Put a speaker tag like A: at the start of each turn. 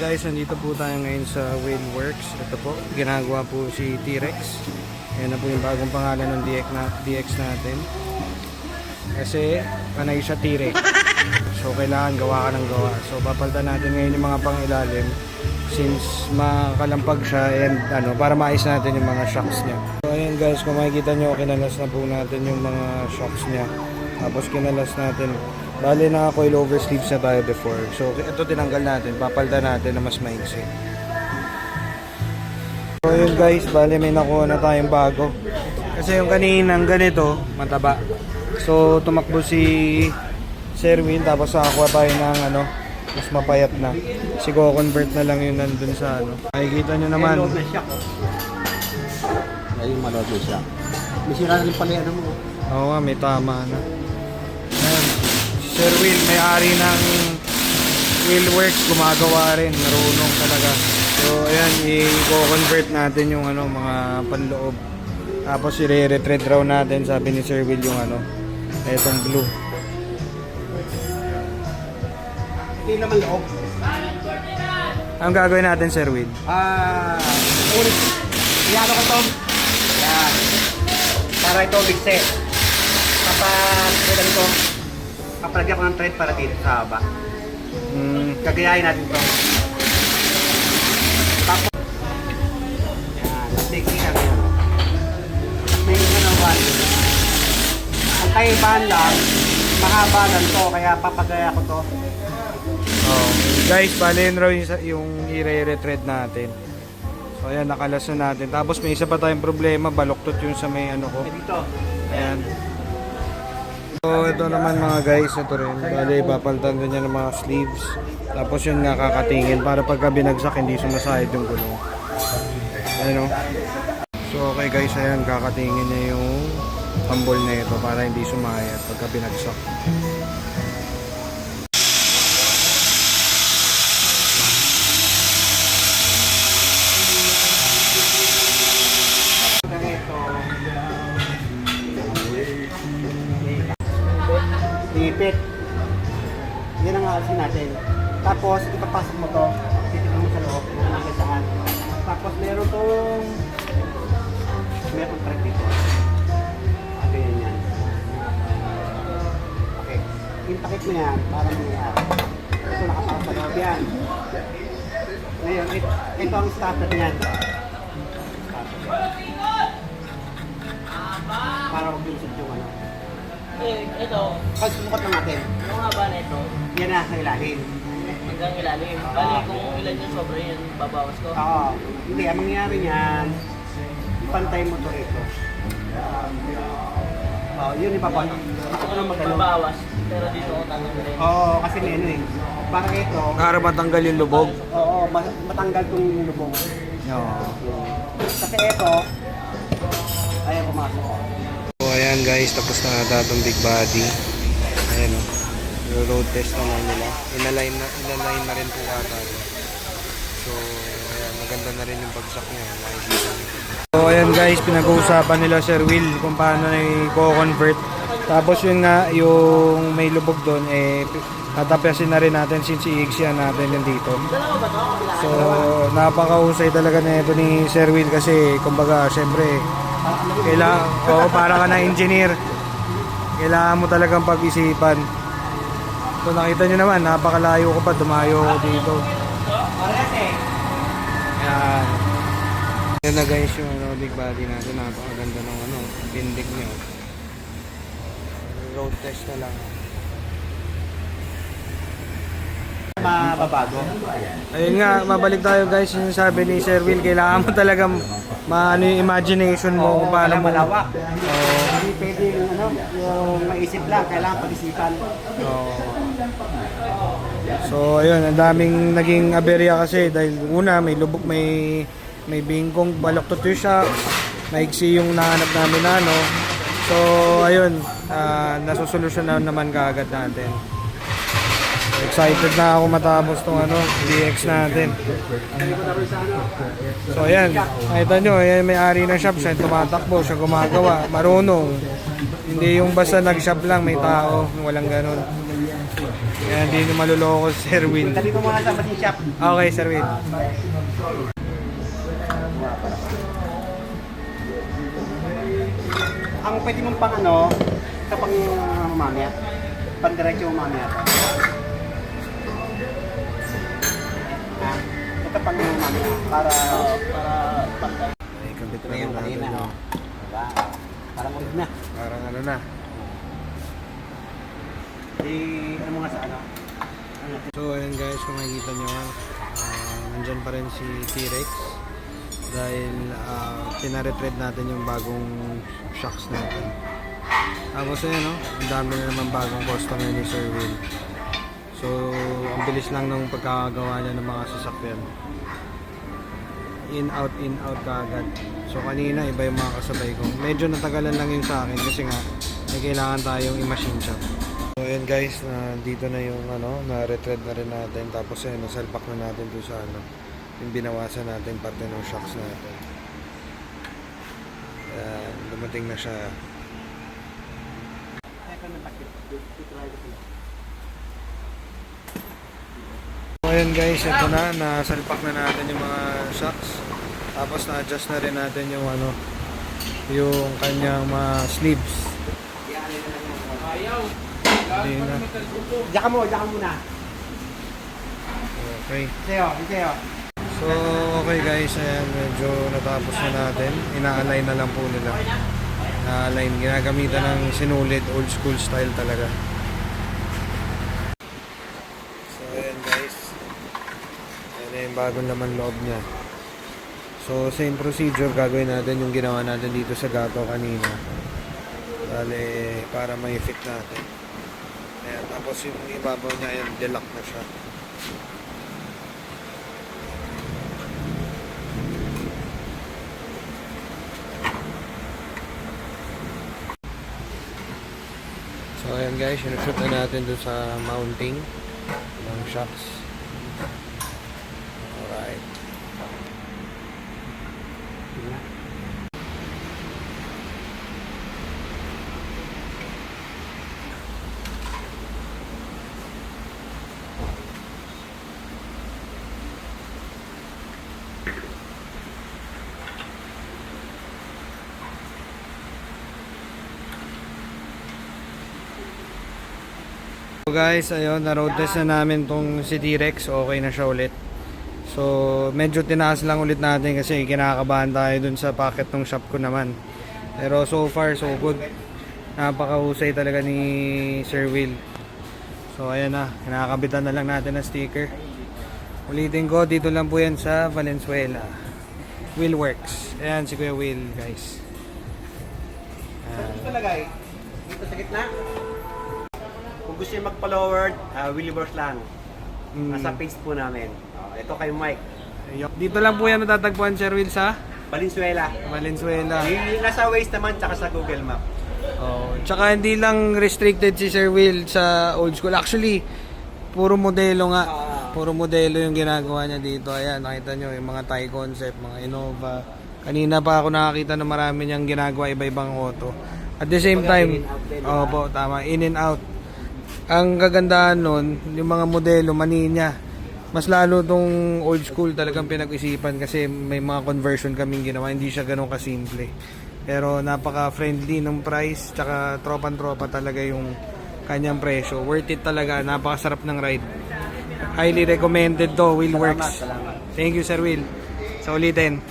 A: guys, nandito po tayo ngayon sa Wheelworks. Ito po, ginagawa po si T-Rex. Ayan na po yung bagong pangalan ng DX natin. Kasi panay siya T-Rex. So kailangan gawa ka ng gawa. So papalitan natin ngayon yung mga pang-ilalim since makakalampag siya and para maayos natin yung mga shocks niya. So ayan guys, kung makikita nyo, kinalas na po natin yung mga shocks niya. Tapos kinalas natin. Bale, naka-coil over sleeves na tayo before. So, ito tinanggal natin. Papalitan natin na mas maiksi. So, yun guys. Bale, may nakuha na tayong bago. Kasi yung kaninang ganito, mataba. So, tumakbo si Sir Will. Tapos, nakakuha tayo ng mas mapayat na. Kasi convert na lang yun nandun sa Makikita nyo naman.
B: Ayun, malod na siya. May sira na rin pala yan mo.
A: Oo nga, may tama na. Ayan. Sir Will, may-ari ng Wheelworks, gumagawa rin, marunong talaga. So ayan, i-convert natin yung mga panloob. Tapos i-retread raw natin, sabi ni Sir Will, yung etong blue.
B: Hindi naman loob.
A: Ang gagawin natin, Sir Will?
B: Ulit. Iyano ko to. Yan. Para ito bigse. Kapag ganito, kapalagyan ko ng thread para dito sa baba. Gagayahin natin ito. Tapos, yan. Nag-take lang yun. May one. Ang kaibahan lang, mahaba lang to, kaya papagaya ko to.
A: Oh. Guys, bale yun raw yung i-retread natin. So ayan, nakalas na natin. Tapos may isa pa tayong problema, baluktot yung sa may ko.
B: Dito.
A: Ayan. So ito naman mga guys, ito rin. Bale, papalitan din niya ng mga sleeves. Tapos yun nga kakatingin para pagka binagsak hindi sumasahid yung gulong. Ayan o. So okay guys, ayan, kakatingin niya yung tambol na ito para hindi sumayad pagka binagsak.
B: Ipit. Yan ang aasin natin. Tapos, ipapasok mo to. Titignan mo sa loob. Hanggang saan. Tapos, meron thread dito. Ganyan yan. Okay. Intakit mo yan para mangyayari. Ito nakapasok sa loob yan. Ngayon, ito ang starter yan. Para mag-visit yung
C: Ito,
B: pag sumukot lang natin.
C: yung haba na ito,
B: Yan na sa ilalim.
C: hanggang ilalim. Bali, kung ilan yung sobra yun, babawas ko.
B: Oo. Hindi, ang mangyayari niyan, ipantay mo to rito. Yun ipapano. Ako na magano.
C: Babawas, pero dito ako tatanggalin.
B: Oo, kasi may para ito.
A: Para matanggal yung lubog.
B: Oo, matanggal tong lubog.
A: Oo.
B: Kasi ito, ayaw pumasok.
A: So ayan guys, tapos na ata itong big body. Ayan o. Road test na lang nila. Inalign na rin po ata. So ayan, maganda na rin yung bagsak niya. Makikita niyo. So ayan guys, pinag-uusapan nila Sir Will kung paano na i-convert. Tapos yun nga, yung may lubog doon, tatapyasin na rin natin since i-exyan natin yung dito. So napakahusay talaga na ito ni Sir Will kasi kumbaga syempre para ka na engineer, kailangan mo talagang pag-isipan. So nakita nyo naman, napakalayo ko pa, dumayo ko dito. Ayan. Yan na guys yung big body natin, napakaganda ng pindik nyo. Road test na lang.
B: Mababago.
A: Ayun nga, mabalik tayo guys, yung sabi ni Sir Will, kailangan mo talagang yung imagination mo kung paano mo.
B: Malawak. Hindi pwede yung maisip lang, kailangan pag-isipan.
A: So ayun, ang daming naging aberya kasi dahil una may lubog, may bingkong, baluktot yung shock, maiksi yung nahanap namin na So ayun, nasusolusyon na naman kaagad natin. Excited na ako matapos tong DX natin. So ayan, nakita nyo, ayan may-ari ng shop, siya tumatakbo, siya gumagawa, marunong. Hindi yung basta nag-shop lang, may tao, walang ganun. Kaya hindi nyo maluloko si Sir Will.
B: Dali ko muna sa machine shop.
A: Okay, Sir Will.
B: Ang pwede mong pang kapag mamaya, pandiretso mamaya. Ito pang mamaya, para pantay.
A: Ay, kabit na
B: Ito yung
A: natin
B: kanina,
A: yun.
B: Diba? Parang ulit na.
A: Parang ano na.
B: Ano nga sa ano?
A: So ayan guys, kung makikita nyo, nandyan pa rin si T-Rex. Dahil pinaretread natin yung bagong shocks natin. Tapos ayun, ang dami na naman bagong customer ni Sir Will. So ang bilis lang nung pagkakagawa niya ng mga sasakyan. In out kaagad. So kanina iba yung mga kasabay ko. Medyo natagalan lang yung sa akin kasi nga may kailangan tayong i-machine shop. So ayan guys, dito na yung na-retread na rin natin. Tapos ayun, nasalpak na natin doon sa yung binawasan natin parte ng shocks natin. Ayan, dumating na siya. So ayan guys, ito na, nasalpak na natin yung mga shocks. Tapos na-adjust na rin natin yung yung kanyang mga sleeves. Hindi na.
B: Diyan ka muna.
A: Okay.
B: Iseo.
A: So okay guys, ayan, medyo natapos na natin. Ina-align na lang po nila. Na-align, ginagamitan ng sinulid, old school style talaga. So ayan guys, ayan na yung bagong laman loob niya. So same procedure gagawin natin yung ginawa natin dito sa gato kanina. Bale, para may fit natin. Ayan, tapos yung ibabaw niya, ayan, delock na siya. So ayan guys, sinushoot na natin doon sa mounting ng shocks. Alright. So guys, ayun, na-road test na namin tong si T-Rex. Okay na siya ulit. So medyo tinaas lang ulit natin kasi kinakabahan tayo dun sa packet ng shop ko naman. Pero so far so good. Napakahusay talaga ni Sir Will. So ayan na, kinakabitan na lang natin ng sticker. Ulitin ko, dito lang po yan sa Valenzuela. Will Works. Ayan si Kuya Will guys.
B: Ito lagay. Dito sa gitna. Kung gusto nyo mag-follower, Willie Works lang. Nasa page po namin. Ito kay Mike.
A: Dito lang po yan natatagpuan Sir Will sa
B: Valenzuela.
A: Valenzuela.
B: Nasa Waze naman, tsaka sa Google Map.
A: Oh, tsaka hindi lang restricted si Sir Will sa old school. Actually, puro modelo nga. Puro modelo yung ginagawa niya dito. Ayan, nakita nyo yung mga Thai concept, mga Innova. Kanina pa ako nakakita na marami niyang ginagawa iba-ibang auto. At the same time, opo, tama, in and out. Ang kagandahan nun, yung mga modelo, maninya. Mas lalo tong old school talagang pinag-isipan kasi may mga conversion kaming ginawa. Hindi siya ganun kasimple. Pero napaka-friendly ng price, tsaka tropan-tropa talaga yung kanyang presyo. Worth it talaga, napakasarap ng ride. Highly recommended to, Will Works.
B: Salamat.
A: Thank you Sir Will. Sa ulitin.